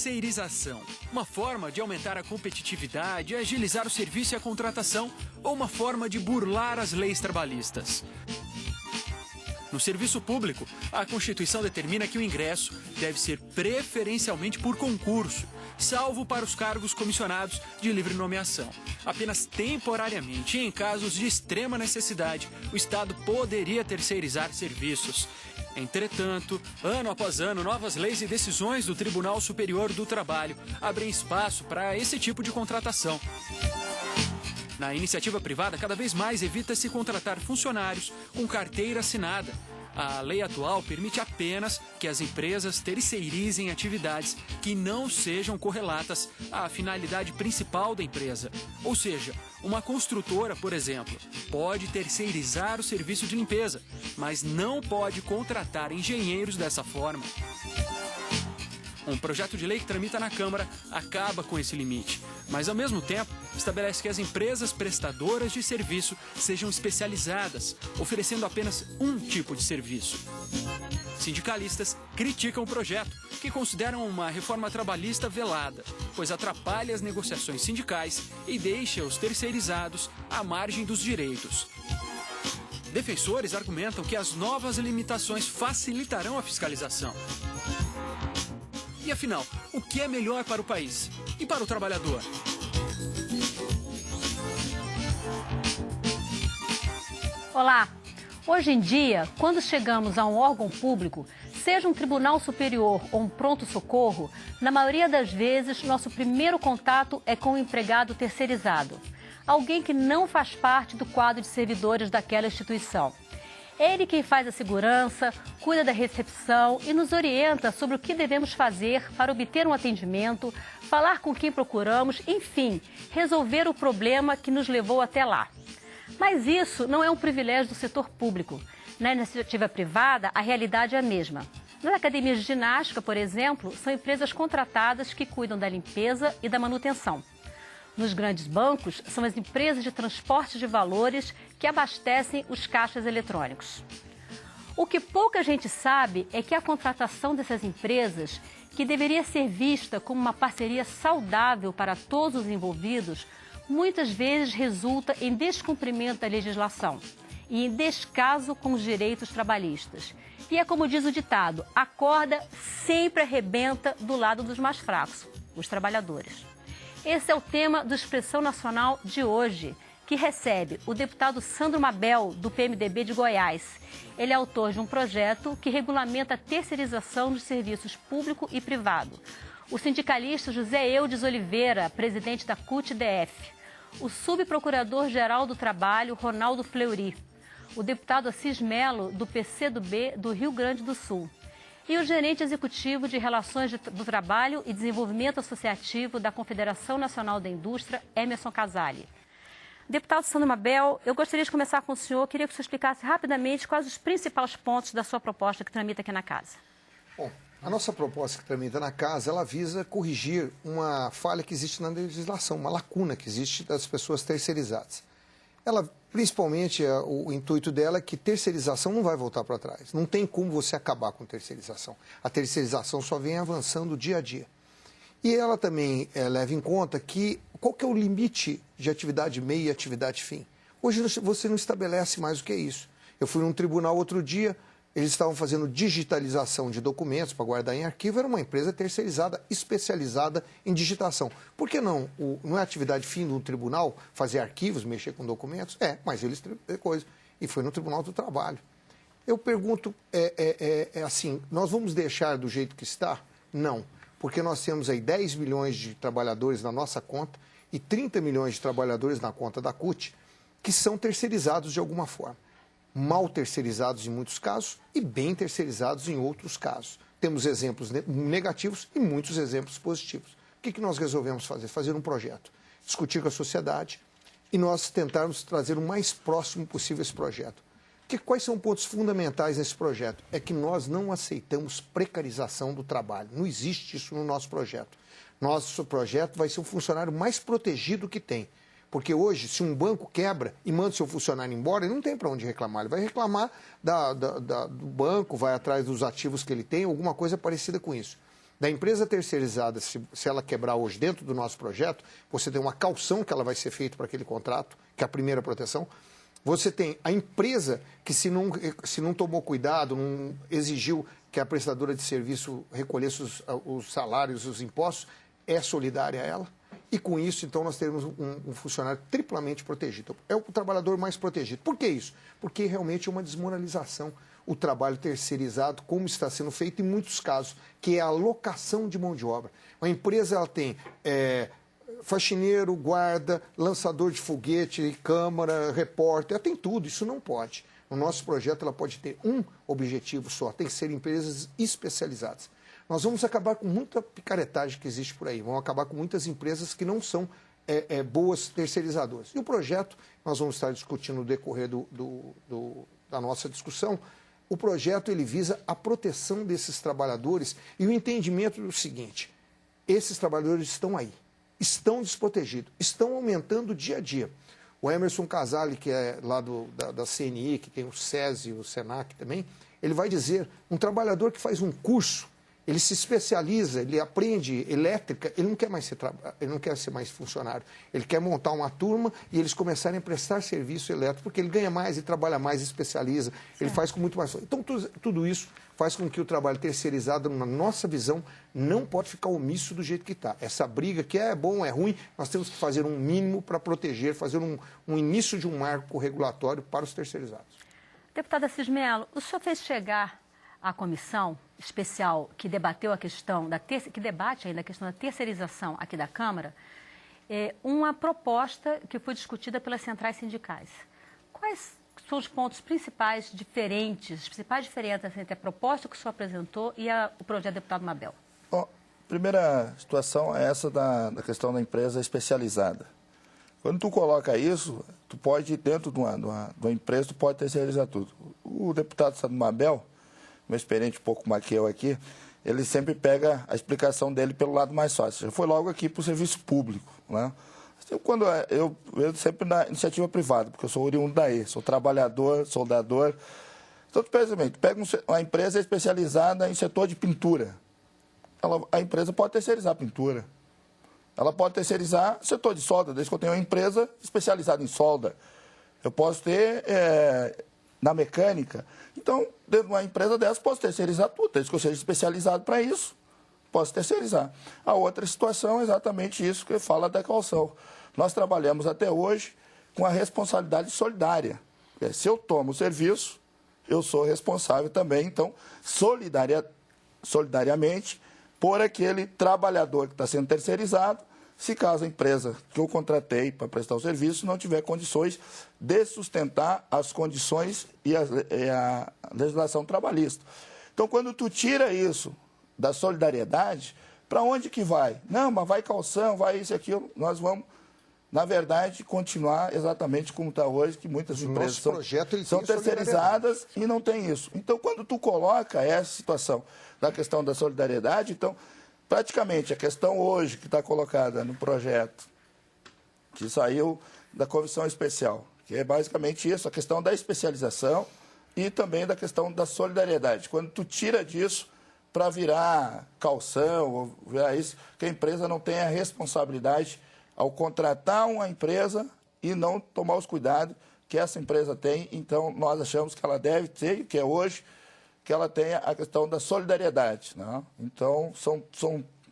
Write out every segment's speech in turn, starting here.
Terceirização. Uma forma de aumentar a competitividade, agilizar o serviço e a contratação, ou uma forma de burlar as leis trabalhistas. No serviço público, a Constituição determina que o ingresso deve ser preferencialmente por concurso, salvo para os cargos comissionados de livre nomeação. Apenas temporariamente, em casos de extrema necessidade, o Estado poderia terceirizar serviços. Entretanto, ano após ano, novas leis e decisões do Tribunal Superior do Trabalho abrem espaço para esse tipo de contratação. Na iniciativa privada, cada vez mais evita-se contratar funcionários com carteira assinada. A lei atual permite apenas que as empresas terceirizem atividades que não sejam correlatas à finalidade principal da empresa. Ou seja, uma construtora, por exemplo, pode terceirizar o serviço de limpeza, mas não pode contratar engenheiros dessa forma. Um projeto de lei que tramita na Câmara acaba com esse limite, mas, ao mesmo tempo, estabelece que as empresas prestadoras de serviço sejam especializadas, oferecendo apenas um tipo de serviço. Sindicalistas criticam o projeto, que consideram uma reforma trabalhista velada, pois atrapalha as negociações sindicais e deixa os terceirizados à margem dos direitos. Defensores argumentam que as novas limitações facilitarão a fiscalização. E afinal, o que é melhor para o país e para o trabalhador? Olá! Hoje em dia, quando chegamos a um órgão público, seja um tribunal superior ou um pronto-socorro, na maioria das vezes, nosso primeiro contato é com o empregado terceirizado. Alguém que não faz parte do quadro de servidores daquela instituição. Ele quem faz a segurança, cuida da recepção e nos orienta sobre o que devemos fazer para obter um atendimento, falar com quem procuramos, enfim, resolver o problema que nos levou até lá. Mas isso não é um privilégio do setor público. Na iniciativa privada, a realidade é a mesma. Nas academias de ginástica, por exemplo, são empresas contratadas que cuidam da limpeza e da manutenção. Nos grandes bancos, são as empresas de transporte de valores que abastecem os caixas eletrônicos. O que pouca gente sabe é que a contratação dessas empresas, que deveria ser vista como uma parceria saudável para todos os envolvidos, muitas vezes resulta em descumprimento da legislação e em descaso com os direitos trabalhistas. E é como diz o ditado, a corda sempre arrebenta do lado dos mais fracos, os trabalhadores. Esse é o tema do Expressão Nacional de hoje, que recebe o deputado Sandro Mabel, do PMDB de Goiás. Ele é autor de um projeto que regulamenta a terceirização de serviços público e privado. O sindicalista José Eudes Oliveira, presidente da CUT-DF. O subprocurador-geral do Trabalho, Ronaldo Fleury. O deputado Assis Melo, do PCdoB do Rio Grande do Sul. E o gerente executivo de Relações do Trabalho e Desenvolvimento Associativo da Confederação Nacional da Indústria, Emerson Casale. Deputado Sandro Mabel, eu gostaria de começar com o senhor. Queria que o senhor explicasse rapidamente quais os principais pontos da sua proposta que tramita aqui na Casa. Bom, a nossa proposta que tramita na Casa, ela visa corrigir uma falha que existe na legislação, uma lacuna que existe das pessoas terceirizadas. Ela, principalmente, o intuito dela é que terceirização não vai voltar para trás. Não tem como você acabar com terceirização. A terceirização só vem avançando dia a dia. E ela também leva em conta que qual que é o limite de atividade meio e atividade fim. Hoje você não estabelece mais o que é isso. Eu fui num tribunal outro dia, eles estavam fazendo digitalização de documentos para guardar em arquivo, era uma empresa terceirizada, especializada em digitação. Por que não? Não é atividade fim de um tribunal fazer arquivos, mexer com documentos? É, mas eles coisa. E foi no Tribunal do Trabalho. Eu pergunto, assim, nós vamos deixar do jeito que está? Não, porque nós temos aí 10 milhões de trabalhadores na nossa conta e 30 milhões de trabalhadores na conta da CUT que são terceirizados de alguma forma. Mal terceirizados em muitos casos e bem terceirizados em outros casos. Temos exemplos negativos e muitos exemplos positivos. O que nós resolvemos fazer? Fazer um projeto, discutir com a sociedade e nós tentarmos trazer o mais próximo possível esse projeto. Quais são pontos fundamentais nesse projeto? É que nós não aceitamos precarização do trabalho. Não existe isso no nosso projeto. Nosso projeto vai ser o funcionário mais protegido que tem. Porque hoje, se um banco quebra e manda o seu funcionário embora, ele não tem para onde reclamar. Ele vai reclamar do banco, vai atrás dos ativos que ele tem, alguma coisa parecida com isso. Da empresa terceirizada, se ela quebrar hoje dentro do nosso projeto, você tem uma caução que ela vai ser feita para aquele contrato, que é a primeira proteção. Você tem a empresa que, se não tomou cuidado, não exigiu que a prestadora de serviço recolhesse os salários, os impostos, é solidária a ela. E com isso, então, nós teremos um funcionário triplamente protegido. É o trabalhador mais protegido. Por que isso? Porque realmente é uma desmoralização o trabalho terceirizado, como está sendo feito em muitos casos, que é a alocação de mão de obra. Uma empresa ela tem faxineiro, guarda, lançador de foguete, câmara, repórter, ela tem tudo. Isso não pode. No nosso projeto, ela pode ter um objetivo só, tem que ser empresas especializadas. Nós vamos acabar com muita picaretagem que existe por aí, vamos acabar com muitas empresas que não são boas terceirizadoras. E o projeto, nós vamos estar discutindo no decorrer da nossa discussão, o projeto ele visa a proteção desses trabalhadores e o entendimento do seguinte, esses trabalhadores estão aí, estão desprotegidos, estão aumentando dia a dia. O Emerson Casale, que é lá da CNI, que tem o SESI e o SENAC também, ele vai dizer, um trabalhador que faz um curso, ele se especializa, ele aprende elétrica, ele não quer ser mais funcionário. Ele quer montar uma turma e eles começarem a prestar serviço elétrico, porque ele ganha mais e trabalha mais, especializa, ele faz com muito mais. Então, tudo isso faz com que o trabalho terceirizado, na nossa visão, não pode ficar omisso do jeito que está. Essa briga que é bom, é ruim, nós temos que fazer um mínimo para proteger, fazer um início de um marco regulatório para os terceirizados. Deputada Assis Mello, o senhor fez chegar à comissão especial que debateu a questão que debate ainda a questão da terceirização aqui da Câmara, uma proposta que foi discutida pelas centrais sindicais. Quais são os pontos principais diferenças entre a proposta que o senhor apresentou e o projeto do deputado Mabel? Bom, a primeira situação é essa da questão da empresa especializada. Quando tu coloca isso, tu pode, dentro de uma empresa, tu pode terceirizar tudo. O deputado Mabel, meu experiente um pouco mais que eu aqui, ele sempre pega a explicação dele pelo lado mais fácil. Ele foi logo aqui para o serviço público, né? Eu sempre na iniciativa privada, porque eu sou oriundo daí, sou trabalhador, soldador. Então, tu pega uma empresa especializada em setor de pintura. A empresa pode terceirizar a pintura. Ela pode terceirizar setor de solda, desde que eu tenha uma empresa especializada em solda. Eu posso ter na mecânica. Então, dentro de uma empresa dessa, posso terceirizar tudo. Desde que eu seja especializado para isso, posso terceirizar. A outra situação é exatamente isso que fala da caução. Nós trabalhamos até hoje com a responsabilidade solidária. Se eu tomo o serviço, eu sou responsável também, então, solidariamente, por aquele trabalhador que está sendo terceirizado, se caso a empresa que eu contratei para prestar o serviço não tiver condições de sustentar as condições e a legislação trabalhista. Então, quando tu tira isso da solidariedade, para onde que vai? Não, mas vai calção, vai isso e aquilo. Nós vamos, na verdade, continuar exatamente como está hoje, que muitas empresas são terceirizadas e não tem isso. Então, quando tu coloca essa situação da questão da solidariedade, então, praticamente a questão hoje que está colocada no projeto, que saiu da comissão especial, que é basicamente isso, a questão da especialização e também da questão da solidariedade. Quando tu tira disso para virar calção, ou virar isso, que a empresa não tenha responsabilidade ao contratar uma empresa e não tomar os cuidados que essa empresa tem. Então, nós achamos que ela deve ter, que é hoje, que ela tenha a questão da solidariedade, né? Então, são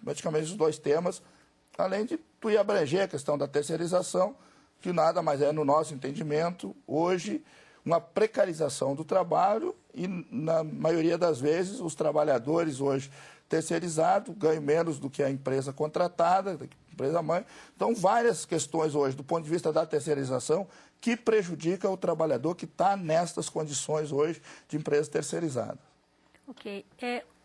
praticamente os dois temas, além de tu ir abranger a questão da terceirização, que nada mais é, no nosso entendimento, hoje, uma precarização do trabalho e, na maioria das vezes, os trabalhadores hoje terceirizados ganham menos do que a empresa contratada, a empresa mãe. Então, várias questões hoje, do ponto de vista da terceirização, que prejudica o trabalhador que está nestas condições hoje de empresa terceirizada. Ok.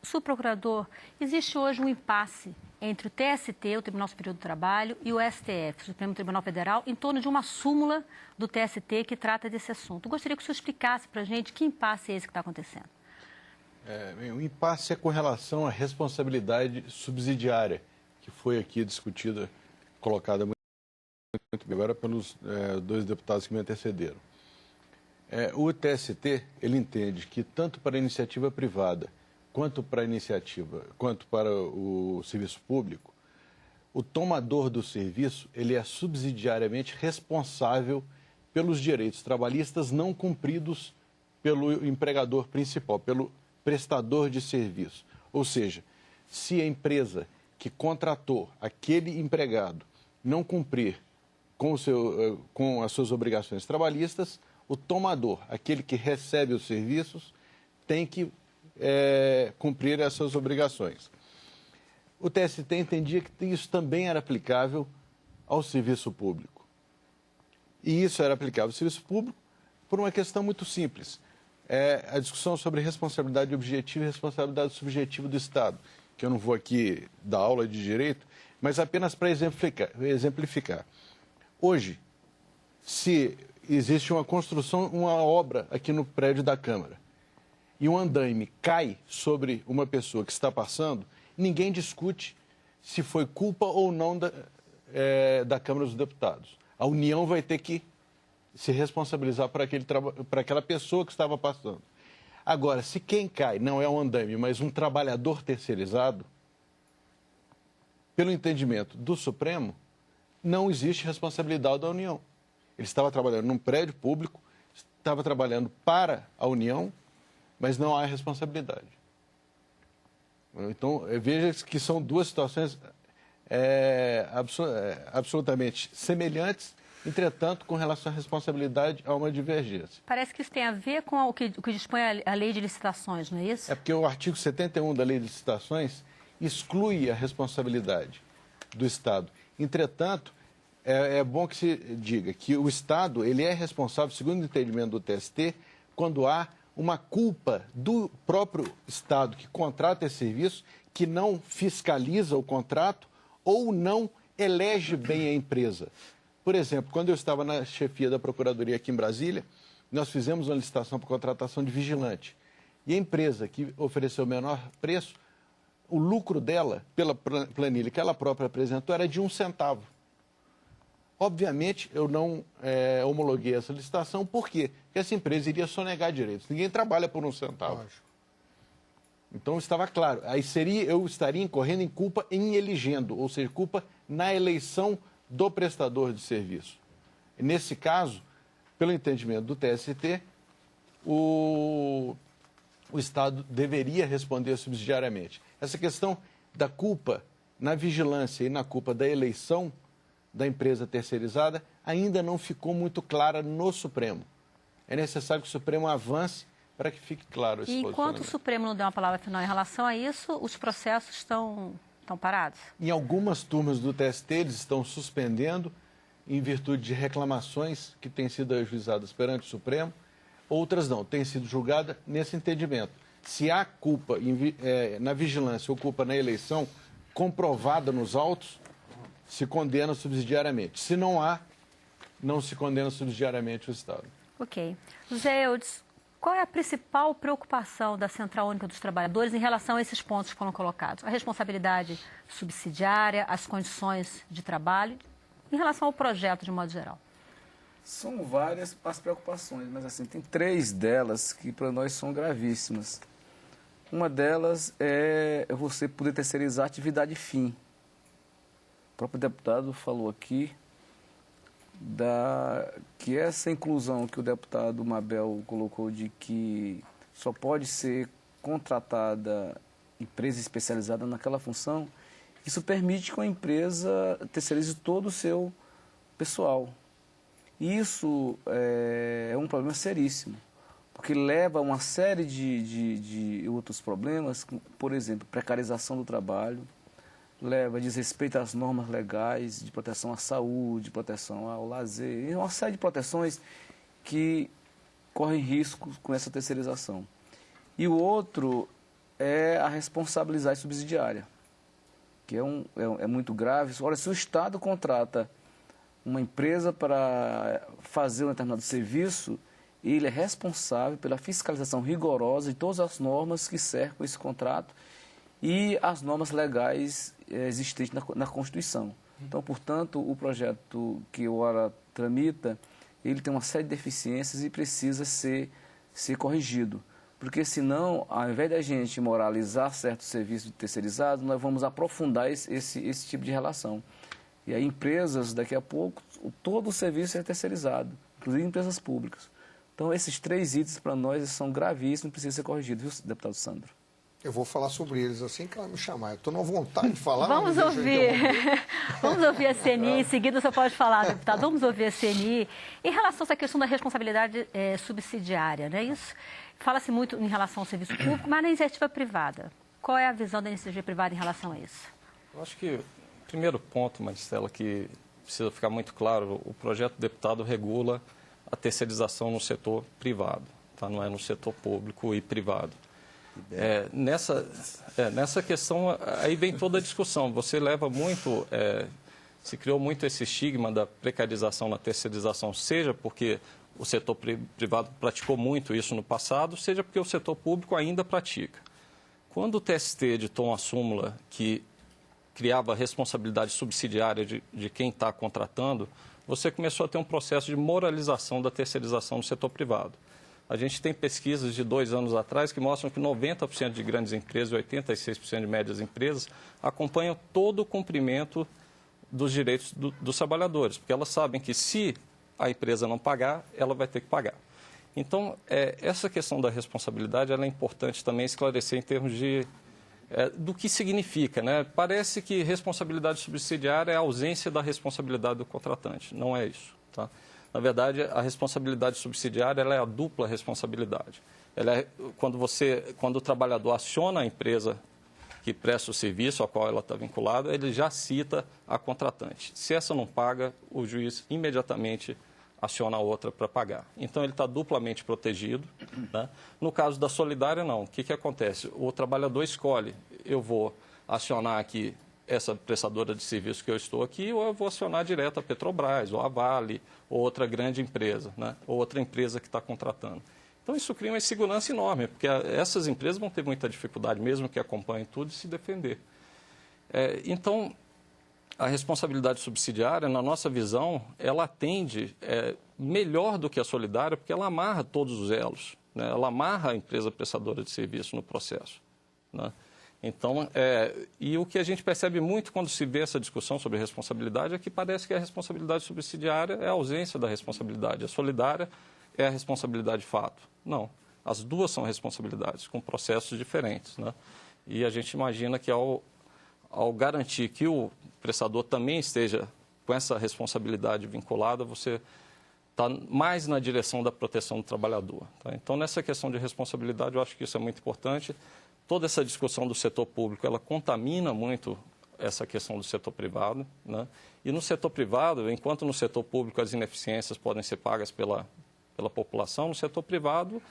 Subprocurador, existe hoje um impasse entre o TST, o Tribunal Superior do Trabalho, e o STF, o Supremo Tribunal Federal, em torno de uma súmula do TST que trata desse assunto. Eu gostaria que o senhor explicasse para a gente que impasse é esse que está acontecendo. O impasse é com relação à responsabilidade subsidiária, que foi aqui discutida, colocada muito bem agora pelos dois deputados que me antecederam. O TST, ele entende que tanto para a iniciativa privada quanto para a iniciativa, quanto para o serviço público, o tomador do serviço ele é subsidiariamente responsável pelos direitos trabalhistas não cumpridos pelo empregador principal, pelo prestador de serviço. Ou seja, se a empresa que contratou aquele empregado não cumprir com as suas obrigações trabalhistas, o tomador, aquele que recebe os serviços, tem que cumprir essas obrigações. O TST entendia que isso também era aplicável ao serviço público. E isso era aplicável ao serviço público por uma questão muito simples. É a discussão sobre responsabilidade objetiva e responsabilidade subjetiva do Estado, que eu não vou aqui dar aula de direito, mas apenas para exemplificar. Hoje, se existe uma construção, uma obra aqui no prédio da Câmara, e um andaime cai sobre uma pessoa que está passando, ninguém discute se foi culpa ou não da Câmara dos Deputados. A União vai ter que se responsabilizar por aquela pessoa que estava passando. Agora, se quem cai não é um andaime, mas um trabalhador terceirizado, pelo entendimento do Supremo, não existe responsabilidade da União. Ele estava trabalhando num prédio público, estava trabalhando para a União, mas não há responsabilidade. Então, veja que são duas situações absolutamente semelhantes, entretanto, com relação à responsabilidade, há uma divergência. Parece que isso tem a ver com o que dispõe a lei de licitações, não é isso? É porque o artigo 71 da lei de licitações exclui a responsabilidade do Estado. Entretanto, é bom que se diga que o Estado ele é responsável, segundo o entendimento do TST, quando há uma culpa do próprio Estado que contrata esse serviço, que não fiscaliza o contrato ou não elege bem a empresa. Por exemplo, quando eu estava na chefia da Procuradoria aqui em Brasília, nós fizemos uma licitação para contratação de vigilante. E a empresa que ofereceu o menor preço, o lucro dela, pela planilha que ela própria apresentou, era de 1 centavo. Obviamente, eu não homologuei essa licitação, por quê? Porque essa empresa iria sonegar direitos. Ninguém trabalha por 1 centavo. Lógico. Então, estava claro. Aí eu estaria incorrendo em culpa em elegendo, ou seja, culpa na eleição do prestador de serviço. E nesse caso, pelo entendimento do TST, o Estado deveria responder subsidiariamente. Essa questão da culpa na vigilância e na culpa da eleição da empresa terceirizada ainda não ficou muito clara no Supremo. É necessário que o Supremo avance para que fique claro esse posicionamento. E enquanto o Supremo não der uma palavra final em relação a isso, os processos estão parados? Em algumas turmas do TST, eles estão suspendendo em virtude de reclamações que têm sido ajuizadas perante o Supremo, outras não, têm sido julgadas nesse entendimento. Se há culpa na vigilância ou culpa na eleição comprovada nos autos, se condena subsidiariamente. Se não há, não se condena subsidiariamente o Estado. Ok. José Eudes, qual é a principal preocupação da Central Única dos Trabalhadores em relação a esses pontos que foram colocados? A responsabilidade subsidiária, as condições de trabalho, em relação ao projeto de modo geral? São várias as preocupações, mas assim, tem 3 delas que para nós são gravíssimas. Uma delas é você poder terceirizar a atividade fim. O próprio deputado falou aqui que essa inclusão que o deputado Mabel colocou de que só pode ser contratada empresa especializada naquela função, isso permite que a empresa terceirize todo o seu pessoal. Isso é um problema seríssimo, porque leva a uma série de outros problemas, por exemplo, precarização do trabalho, leva a desrespeito às normas legais de proteção à saúde, proteção ao lazer, uma série de proteções que correm risco com essa terceirização. E o outro é a responsabilidade subsidiária, que é muito grave. Olha, se o Estado contrata uma empresa para fazer um determinado serviço, ele é responsável pela fiscalização rigorosa de todas as normas que cercam esse contrato e as normas legais existentes na Constituição. Então, portanto, o projeto que o ARA tramita, ele tem uma série de deficiências e precisa ser corrigido. porque senão, ao invés da gente moralizar certos serviços terceirizados, nós vamos aprofundar esse tipo de relação. E aí empresas, daqui a pouco, todo o serviço é terceirizado, inclusive empresas públicas. Então, esses 3 itens para nós são gravíssimos e precisam ser corrigidos, viu, deputado Sandro? Eu vou falar sobre eles assim que ela me chamar. Eu estou na vontade de falar. Vamos ouvir. Vamos ouvir a CNI. Em seguida, você pode falar, deputado. Vamos ouvir a CNI. Em relação a essa questão da responsabilidade subsidiária, não é isso? Fala-se muito em relação ao serviço público, mas na iniciativa privada. Qual é a visão da iniciativa privada em relação a isso? Eu acho que o primeiro ponto, Maristela, que precisa ficar muito claro, o projeto do deputado regula a terceirização no setor privado, tá? Não é no setor público e privado. Nessa questão, aí vem toda a discussão. Você leva muito, se criou muito esse estigma da precarização na terceirização, seja porque o setor privado praticou muito isso no passado, seja porque o setor público ainda pratica. Quando o TST editou uma súmula que criava a responsabilidade subsidiária de quem está contratando, você começou a ter um processo de moralização da terceirização no setor privado. A gente tem pesquisas de 2 anos atrás que mostram que 90% de grandes empresas e 86% de médias empresas acompanham todo o cumprimento dos direitos dos trabalhadores, porque elas sabem que se a empresa não pagar, ela vai ter que pagar. Então, essa questão da responsabilidade ela é importante também esclarecer em termos do que significa, né? Parece que responsabilidade subsidiária é a ausência da responsabilidade do contratante. Não é isso, tá? Na verdade, a responsabilidade subsidiária ela é a dupla responsabilidade. Ela é quando o trabalhador aciona a empresa que presta o serviço ao qual ela está vinculada, ele já cita a contratante. Se essa não paga, o juiz imediatamente aciona a outra para pagar. Então, ele está duplamente protegido, né? No caso da solidária, não. O que acontece? O trabalhador escolhe, eu vou acionar aqui essa prestadora de serviço que eu estou aqui, ou eu vou acionar direto a Petrobras, ou a Vale, ou outra grande empresa, né? Ou outra empresa que está contratando. Então, isso cria uma insegurança enorme, porque essas empresas vão ter muita dificuldade, mesmo que acompanhem tudo, de se defender. Então, a responsabilidade subsidiária, na nossa visão, ela atende melhor do que a solidária, porque ela amarra todos os elos, né? Ela amarra a empresa prestadora de serviço no processo, né? Então, e o que a gente percebe muito quando se vê essa discussão sobre responsabilidade é que parece que a responsabilidade subsidiária é a ausência da responsabilidade. A solidária é a responsabilidade de fato. Não, as duas são responsabilidades, com processos diferentes, né? E a gente imagina que ao garantir que o prestador também esteja com essa responsabilidade vinculada, você está mais na direção da proteção do trabalhador, tá? Então, nessa questão de responsabilidade, eu acho que isso é muito importante. Toda essa discussão do setor público, ela contamina muito essa questão do setor privado, né? E no setor privado, enquanto no setor público as ineficiências podem ser pagas pela população, no setor privado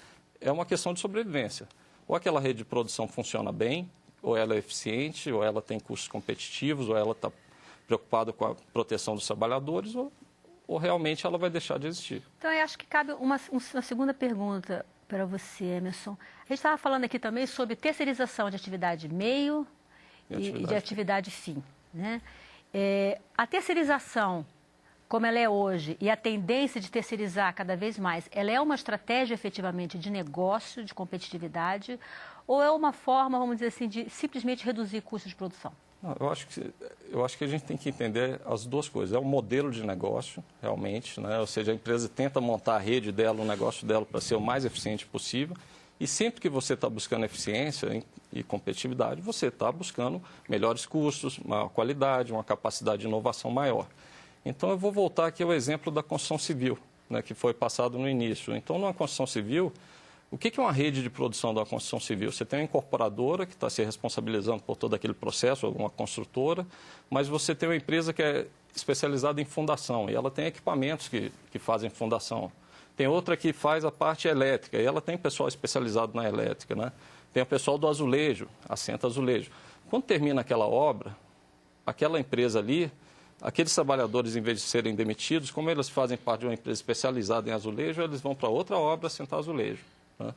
é uma questão de sobrevivência. Ou aquela rede de produção funciona bem, ou ela é eficiente, ou ela tem custos competitivos, ou ela está preocupada com a proteção dos trabalhadores, ou realmente ela vai deixar de existir. Então, eu acho que cabe uma segunda pergunta para você, Emerson. A gente estava falando aqui também sobre terceirização de atividade meio e de atividade fim, né? A terceirização, como ela é hoje, e a tendência de terceirizar cada vez mais, ela é uma estratégia efetivamente de negócio, de competitividade, ou é uma forma, vamos dizer assim, de simplesmente reduzir custos de produção? Não, eu acho que a gente tem que entender as duas coisas. É um modelo de negócio, realmente, né? Ou seja, a empresa tenta montar a rede dela, o negócio dela, para ser o mais eficiente possível. E sempre que você está buscando eficiência e competitividade, você está buscando melhores custos, maior qualidade, uma capacidade de inovação maior. Então, eu vou voltar aqui ao exemplo da construção civil, né, que foi passado no início. Então, numa construção civil, o que é uma rede de produção da construção civil? Você tem uma incorporadora que está se responsabilizando por todo aquele processo, alguma construtora, mas você tem uma empresa que é especializada em fundação e ela tem equipamentos que fazem fundação. Tem outra que faz a parte elétrica e ela tem pessoal especializado na elétrica, né? Tem o pessoal do azulejo, assenta azulejo. Quando termina aquela obra, aquela empresa ali, aqueles trabalhadores, em vez de serem demitidos, como eles fazem parte de uma empresa especializada em azulejo, eles vão para outra obra assentar azulejo, né?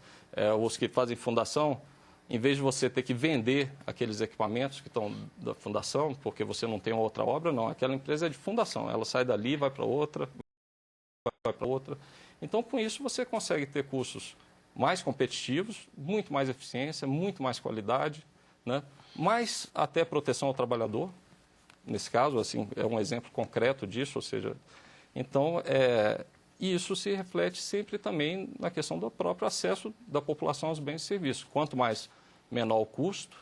Os que fazem fundação, em vez de você ter que vender aqueles equipamentos que estão da fundação, porque você não tem outra obra, não. Aquela empresa é de fundação. Ela sai dali, vai para outra, vai para outra. Então, com isso, você consegue ter custos mais competitivos, muito mais eficiência, muito mais qualidade, né? Mais até proteção ao trabalhador. Nesse caso, assim, é um exemplo concreto disso, ou seja, então, isso se reflete sempre também na questão do próprio acesso da população aos bens e serviços. Quanto mais menor o custo,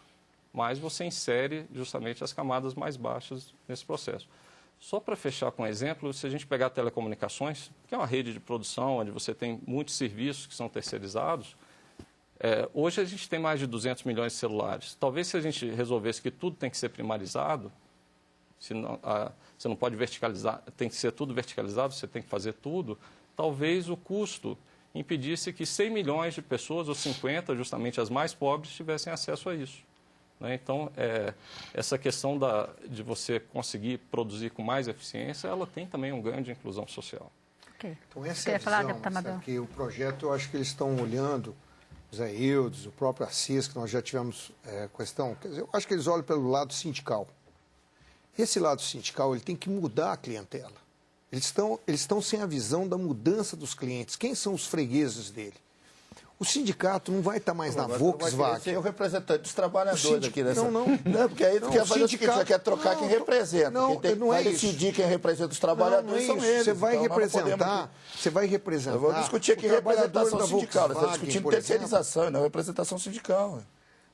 mais você insere justamente as camadas mais baixas nesse processo. Só para fechar com um exemplo, se a gente pegar telecomunicações, que é uma rede de produção onde você tem muitos serviços que são terceirizados, hoje a gente tem mais de 200 milhões de celulares. Talvez se a gente resolvesse que tudo tem que ser primarizado, você não pode verticalizar, tem que ser tudo verticalizado, você tem que fazer tudo, talvez o custo impedisse que 100 milhões de pessoas, ou 50, justamente as mais pobres, tivessem acesso a isso. Então, essa questão de você conseguir produzir com mais eficiência, ela tem também um ganho de inclusão social. Okay. Então, essa é a visão, que o projeto, eu acho que eles estão olhando, o Zé Eudes, o próprio Assis, que nós já tivemos questão, quer dizer, eu acho que eles olham pelo lado sindical. Esse lado sindical, ele tem que mudar a clientela. Eles estão sem a visão da mudança dos clientes. Quem são os fregueses dele? O sindicato não vai estar mais na Volkswagen. Você é o representante dos trabalhadores aqui nessa... Não, porque aí tu quer fazer o seguinte, você quer trocar quem representa. Não, quem não é isso. decidir quem representa os trabalhadores são eles. Você vai representar... Eu vou discutir aqui representação sindical. Você está discutindo terceirização, não representação sindical.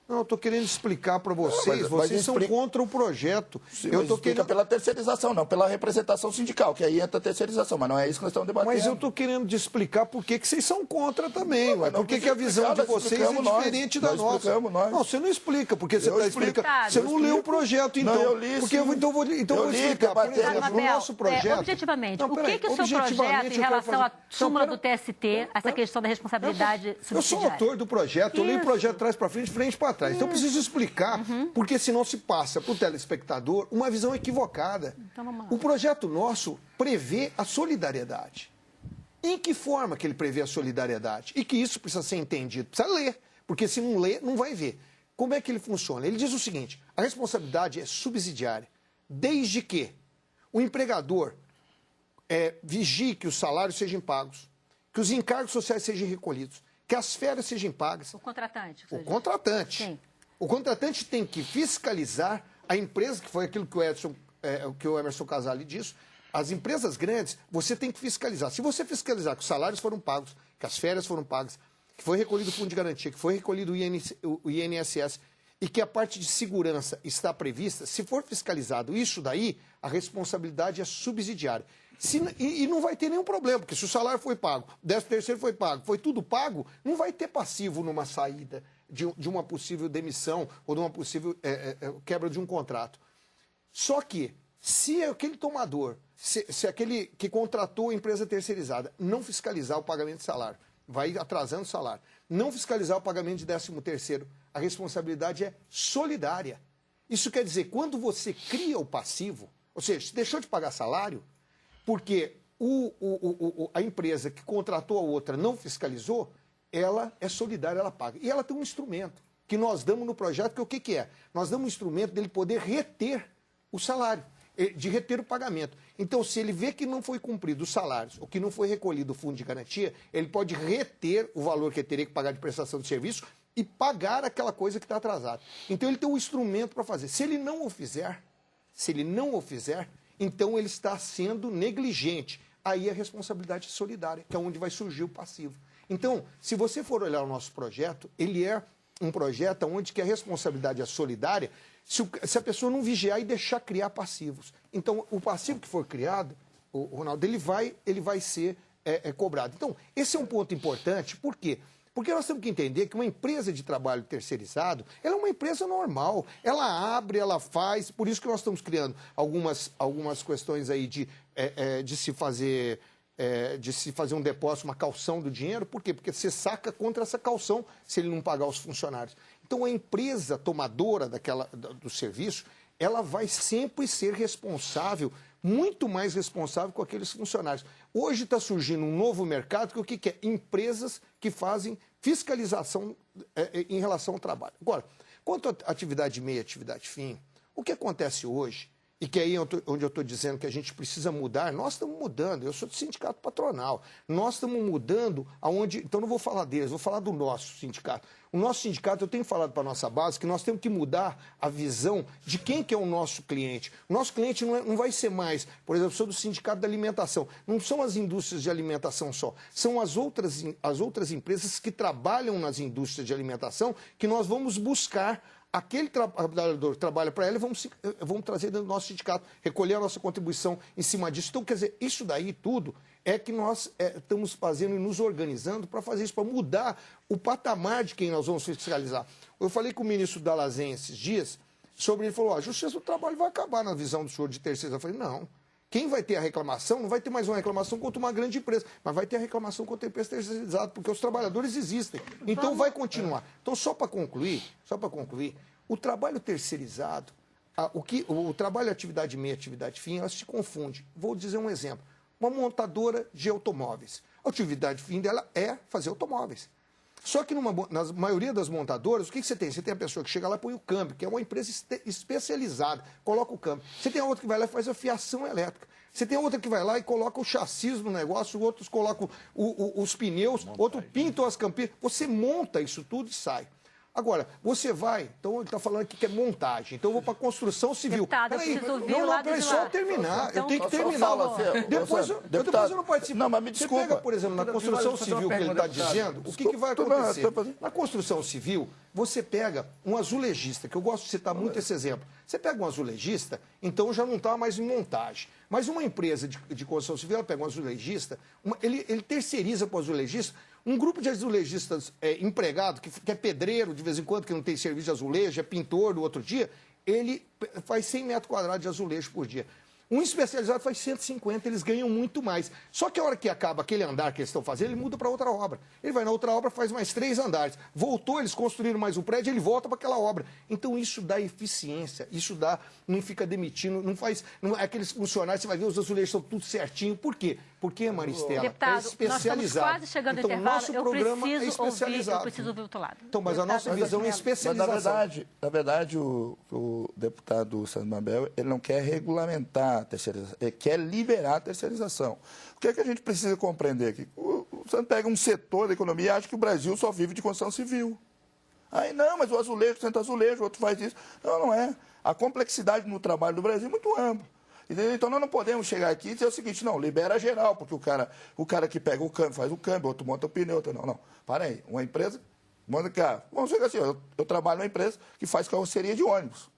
Não, eu estou querendo explicar para vocês, vocês são contra o projeto. Eu estou querendo pela terceirização, não pela representação sindical, que aí entra a terceirização, mas não é isso que nós estamos debatendo. Mas eu estou querendo te explicar por que vocês são contra também, por que a visão de vocês é diferente da nossa. Não, você não explica, porque você está explicando. Você não leu o projeto, então. Não, eu li, então vou explicar. Por exemplo, no nosso projeto... Objetivamente, o que o seu projeto em relação à súmula do TST, essa questão da responsabilidade subsidiária? Eu sou autor do projeto, eu li o projeto trás para frente, frente para trás. Então eu preciso explicar, porque senão se passa para o telespectador uma visão equivocada. Então, vamos lá. O projeto nosso prevê a solidariedade. Em que forma que ele prevê a solidariedade? E que isso precisa ser entendido. Precisa ler, porque se não ler, não vai ver. Como é que ele funciona? Ele diz o seguinte, a responsabilidade é subsidiária, desde que o empregador vigie que os salários sejam pagos, que os encargos sociais sejam recolhidos, que as férias sejam pagas. O contratante. O contratante. Sim. O contratante tem que fiscalizar a empresa, que foi aquilo que o Emerson Casale disse. As empresas grandes, você tem que fiscalizar. Se você fiscalizar que os salários foram pagos, que as férias foram pagas, que foi recolhido o fundo de garantia, que foi recolhido o INSS e que a parte de segurança está prevista, se for fiscalizado isso daí, a responsabilidade é subsidiária. E não vai ter nenhum problema, porque se o salário foi pago, o 13º foi pago, foi tudo pago, não vai ter passivo numa saída de uma possível demissão ou de uma possível quebra de um contrato. Só que, se aquele tomador, se aquele que contratou a empresa terceirizada não fiscalizar o pagamento de salário, vai atrasando o salário, não fiscalizar o pagamento de 13º, a responsabilidade é solidária. Isso quer dizer, quando você cria o passivo, ou seja, se deixou de pagar salário, porque a empresa que contratou a outra não fiscalizou, ela é solidária, ela paga. E ela tem um instrumento que nós damos no projeto, que o que é? Nós damos um instrumento dele poder reter o salário, de reter o pagamento. Então, se ele vê que não foi cumprido os salários, ou que não foi recolhido o fundo de garantia, ele pode reter o valor que ele teria que pagar de prestação de serviço e pagar aquela coisa que está atrasada. Então, ele tem um instrumento para fazer. Se ele não o fizer, então ele está sendo negligente. Aí a responsabilidade é solidária, que é onde vai surgir o passivo. Então, se você for olhar o nosso projeto, ele é um projeto onde que a responsabilidade é solidária se a pessoa não vigiar e deixar criar passivos. Então, o passivo que for criado, Ronaldo, ele vai ser cobrado. Então, esse é um ponto importante. Por quê? Porque nós temos que entender que uma empresa de trabalho terceirizado, ela é uma empresa normal. Ela abre, ela faz, por isso que nós estamos criando algumas questões aí de se fazer um depósito, uma caução do dinheiro. Por quê? Porque você saca contra essa caução se ele não pagar os funcionários. Então, a empresa tomadora do serviço, ela vai sempre ser responsável, muito mais responsável com aqueles funcionários. Hoje está surgindo um novo mercado, que o que é? Empresas que fazem fiscalização em relação ao trabalho. Agora, quanto à atividade meia, atividade fim, o que acontece hoje, e que aí onde eu estou dizendo que a gente precisa mudar, nós estamos mudando. Eu sou do sindicato patronal. Nós estamos mudando aonde... Então, não vou falar deles, vou falar do nosso sindicato. O nosso sindicato, eu tenho falado para a nossa base que nós temos que mudar a visão de quem que é o nosso cliente. O nosso cliente não vai ser mais, por exemplo, eu sou do sindicato da alimentação. Não são as indústrias de alimentação só, são as outras empresas que trabalham nas indústrias de alimentação que nós vamos buscar. Aquele trabalhador que trabalha para ela, vamos trazer dentro do nosso sindicato, recolher a nossa contribuição em cima disso. Então, quer dizer, isso daí tudo é que nós estamos fazendo e nos organizando para fazer isso, para mudar o patamar de quem nós vamos fiscalizar. Eu falei com o ministro Dallazen esses dias, sobre ele falou, a justiça do trabalho vai acabar na visão do senhor de terceira. Eu falei, não. Quem vai ter a reclamação, não vai ter mais uma reclamação contra uma grande empresa, mas vai ter a reclamação contra a empresa terceirizada, porque os trabalhadores existem. Então vai continuar. Então, só para concluir, o trabalho terceirizado, o trabalho atividade meia, atividade fim, elas se confundem. Vou dizer um exemplo. Uma montadora de automóveis. A atividade fim dela é fazer automóveis. Só que na maioria das montadoras, o que você tem? Você tem a pessoa que chega lá e põe o câmbio, que é uma empresa especializada, coloca o câmbio. Você tem a outra que vai lá e faz a fiação elétrica. Você tem a outra que vai lá e coloca o chassi no negócio, outros colocam os pneus, outro pintam as campinhas. Você monta isso tudo e sai. Agora, você vai, então ele está falando aqui que é montagem, então eu vou para a construção civil. Deputado, peraí, só terminar, então, eu tenho que terminar. Depois eu não participo. Não, mas me desculpa. Você pega, por exemplo, na construção civil que ele está dizendo, o que vai acontecer? Na construção civil, você pega um azulejista, que eu gosto de citar muito esse exemplo. Você pega um azulejista, então já não está mais em montagem. Mas uma empresa de construção civil, ela pega um azulejista, ele terceiriza para o azulejista um grupo de azulejistas empregado, que é pedreiro de vez em quando, que não tem serviço de azulejo, é pintor do outro dia, ele faz 100 metros quadrados de azulejo por dia. Um especializado faz 150, eles ganham muito mais. Só que a hora que acaba aquele andar que eles estão fazendo, ele muda para outra obra. Ele vai na outra obra, faz mais 3 andares. Voltou, eles construíram mais um prédio, ele volta para aquela obra. Então isso dá eficiência, isso dá, não fica demitindo, aqueles funcionários, você vai ver, os azulejos estão tudo certinho. Por quê? Porque, Maristela, deputado, é especializado. Nós estamos quase chegando ao intervalo, nosso programa é especializado. Eu preciso ouvir o outro lado. Então, mas a nossa visão é especialização. Mas, na verdade o deputado Sandro Mabel, ele não quer regulamentar a terceirização, ele quer liberar a terceirização. O que é que a gente precisa compreender aqui? O Sandro pega um setor da economia e acha que o Brasil só vive de construção civil. Aí, não, mas o azulejo, senta azulejo, o outro faz isso. Não é. A complexidade no trabalho do Brasil é muito ampla. Então, nós não podemos chegar aqui e dizer o seguinte, não, libera geral, porque o cara que pega o câmbio faz o câmbio, outro monta o pneu, outro não. Para aí, uma empresa, manda cá. Vamos chegar assim, eu trabalho numa empresa que faz carroceria de ônibus.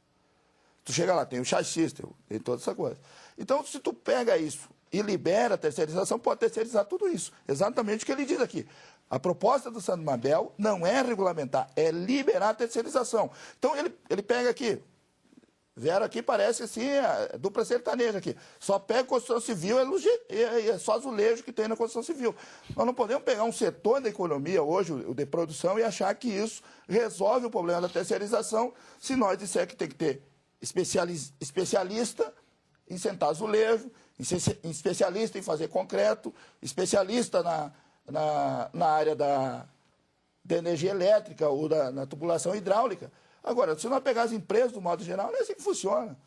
Tu chega lá, tem o chassi, tem toda essa coisa. Então, se tu pega isso e libera a terceirização, pode terceirizar tudo isso. Exatamente o que ele diz aqui. A proposta do Sandro Mabel não é regulamentar, é liberar a terceirização. Então, ele pega aqui, vieram aqui, parece assim, a dupla sertaneja aqui. Só pega construção civil, é só azulejo que tem na construção civil. Nós não podemos pegar um setor da economia hoje, o de produção, e achar que isso resolve o problema da terceirização, se nós disser que tem que ter especialista em sentar azulejo, especialista em fazer concreto, especialista na área da energia elétrica ou na tubulação hidráulica. Agora, se nós pegar as empresas do modo geral, não é assim que funciona.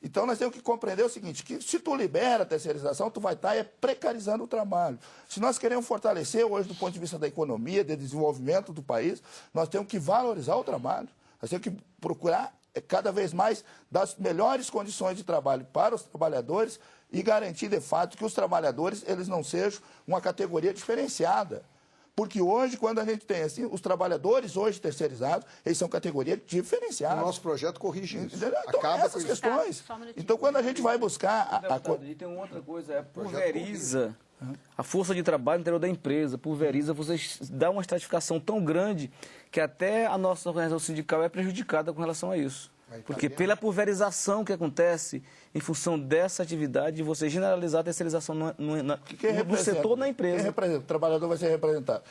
Então, nós temos que compreender o seguinte, que se tu libera a terceirização, tu vai estar precarizando o trabalho. Se nós queremos fortalecer hoje, do ponto de vista da economia, do desenvolvimento do país, nós temos que valorizar o trabalho. Nós temos que procurar cada vez mais dar as melhores condições de trabalho para os trabalhadores e garantir, de fato, que os trabalhadores eles não sejam uma categoria diferenciada. Porque hoje, quando a gente tem assim, os trabalhadores hoje terceirizados, eles são categoria diferenciada. O nosso projeto corrige isso. Então, acaba essas questões. Então, quando a gente vai buscar... E tem uma outra coisa, pulveriza a força de trabalho no interior da empresa. Pulveriza, você dá uma estratificação tão grande que até a nossa organização sindical é prejudicada com relação a isso. Porque pela pulverização que acontece em função dessa atividade, de você generalizar a terceirização no setor, na empresa. Quem representa? O trabalhador vai ser representado.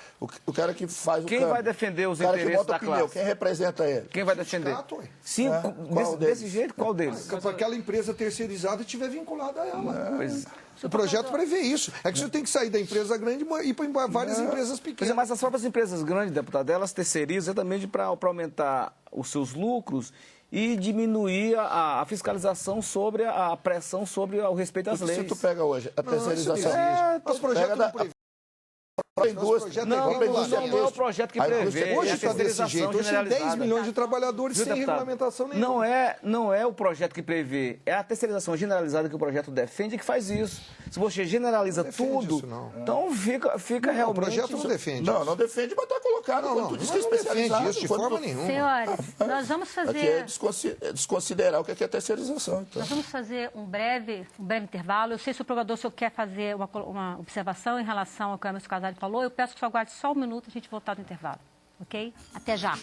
O cara que faz o Quem vai defender os interesses da classe? Quem representa ele? Quem vai defender? Sim, desse jeito, qual deles? Para aquela empresa terceirizada estiver vinculada a ela. O projeto prevê isso. É que você tem que sair da empresa grande e ir para várias empresas pequenas. Mas as próprias empresas grandes, deputado, elas terceirizam exatamente para aumentar os seus lucros e diminuir a fiscalização sobre a pressão sobre o respeito às Porque leis. se tu pega hoje a terceirização... Os projetos não prevê. Não é o projeto que prevê. Hoje é a está desse jeito. Hoje tem 10 milhões de trabalhadores Viu, sem deputado? regulamentação nenhuma. Não é o projeto que prevê, é a terceirização generalizada que o projeto defende que faz isso. Se você generaliza tudo, isso, não. então fica realmente... O projeto não defende. Não defende, mas está colocado. Não, Quando não, tu diz não que é especializado... defende isso de quando forma tu- nenhuma. Senhores, nós vamos Aqui é fazer... desconsiderar o que é terceirização. Então. Nós vamos fazer um breve intervalo. Eu sei se o procurador o senhor quer fazer uma observação em relação ao que o Emerson Casale falou. Eu peço que o senhor aguarde só um minuto e a gente voltar do intervalo. Ok? Até já.